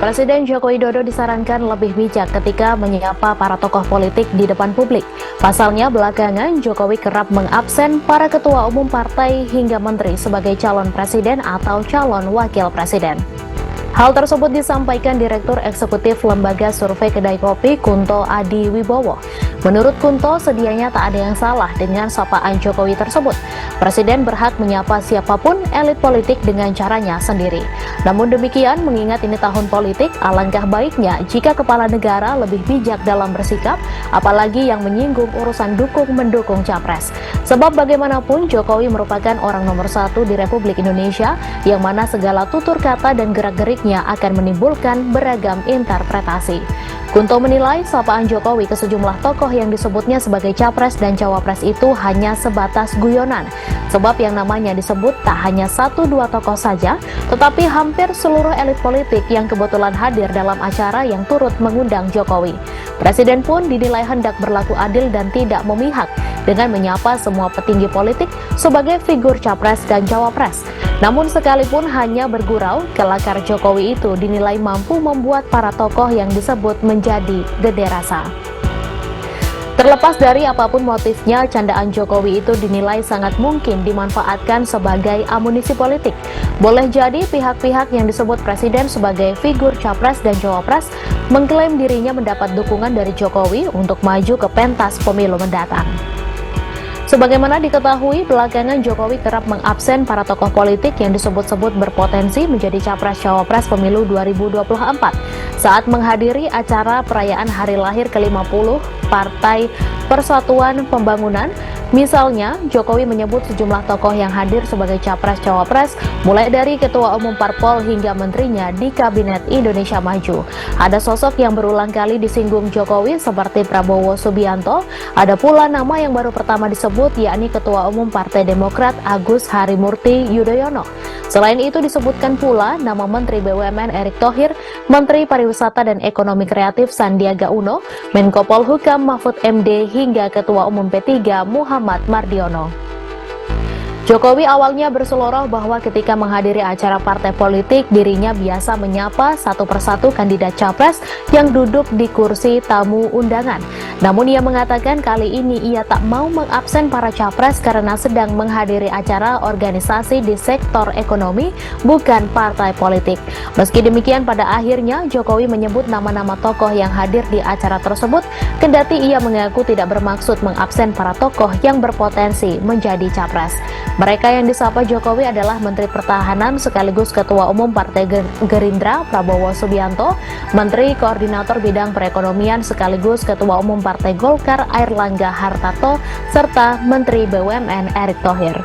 Presiden Joko Widodo disarankan lebih bijak ketika menyapa para tokoh politik di depan publik. Pasalnya belakangan Jokowi kerap mengabsen para ketua umum partai hingga menteri sebagai calon presiden atau calon wakil presiden. Hal tersebut disampaikan Direktur Eksekutif Lembaga Survei Kedai Kopi Kunto Adi Wibowo. Menurut Kunto, sedianya tak ada yang salah dengan sapaan Jokowi tersebut. Presiden berhak menyapa siapapun elit politik dengan caranya sendiri. Namun demikian, mengingat ini tahun politik, alangkah baiknya jika kepala negara lebih bijak dalam bersikap, apalagi yang menyinggung urusan dukung-mendukung capres. Sebab bagaimanapun Jokowi merupakan orang nomor satu di Republik Indonesia, yang mana segala tutur kata dan gerak-geriknya akan menimbulkan beragam interpretasi. Kunto menilai sapaan Jokowi ke sejumlah tokoh yang disebutnya sebagai capres dan cawapres itu hanya sebatas guyonan. Sebab yang namanya disebut tak hanya 1-2 tokoh saja, tetapi hampir seluruh elit politik yang kebetulan hadir dalam acara yang turut mengundang Jokowi. Presiden pun dinilai hendak berlaku adil dan tidak memihak dengan menyapa semua petinggi politik sebagai figur capres dan cawapres. Namun sekalipun hanya bergurau, kelakar Jokowi itu dinilai mampu membuat para tokoh yang disebut menjadi gede rasa. Terlepas dari apapun motifnya, candaan Jokowi itu dinilai sangat mungkin dimanfaatkan sebagai amunisi politik. Boleh jadi pihak-pihak yang disebut presiden sebagai figur capres dan cawapres mengklaim dirinya mendapat dukungan dari Jokowi untuk maju ke pentas pemilu mendatang. Sebagaimana diketahui, belakangan Jokowi kerap mengabsen para tokoh politik yang disebut-sebut berpotensi menjadi capres-cawapres pemilu 2024 saat menghadiri acara perayaan hari lahir ke-50 Partai Persatuan Pembangunan. Misalnya, Jokowi menyebut sejumlah tokoh yang hadir sebagai capres-cawapres, mulai dari ketua umum parpol hingga menterinya di Kabinet Indonesia Maju. Ada sosok yang berulang kali disinggung Jokowi seperti Prabowo Subianto, ada pula nama yang baru pertama disebut yakni Ketua Umum Partai Demokrat Agus Harimurti Yudhoyono. Selain itu disebutkan pula nama Menteri BUMN Erick Thohir, Menteri Pariwisata dan Ekonomi Kreatif Sandiaga Uno, Menko Polhukam Mahfud MD hingga Ketua Umum P3 Muhammad Mardiono. Jokowi awalnya berseloroh bahwa ketika menghadiri acara partai politik, dirinya biasa menyapa satu persatu kandidat capres yang duduk di kursi tamu undangan. Namun ia mengatakan kali ini ia tak mau mengabsen para capres karena sedang menghadiri acara organisasi di sektor ekonomi, bukan partai politik. Meski demikian, pada akhirnya Jokowi menyebut nama-nama tokoh yang hadir di acara tersebut, kendati ia mengaku tidak bermaksud mengabsen para tokoh yang berpotensi menjadi capres. Mereka yang disapa Jokowi adalah Menteri Pertahanan sekaligus Ketua Umum Partai Gerindra Prabowo Subianto, Menteri Koordinator Bidang Perekonomian sekaligus Ketua Umum Partai Golkar Airlangga Hartarto, serta Menteri BUMN Erick Thohir.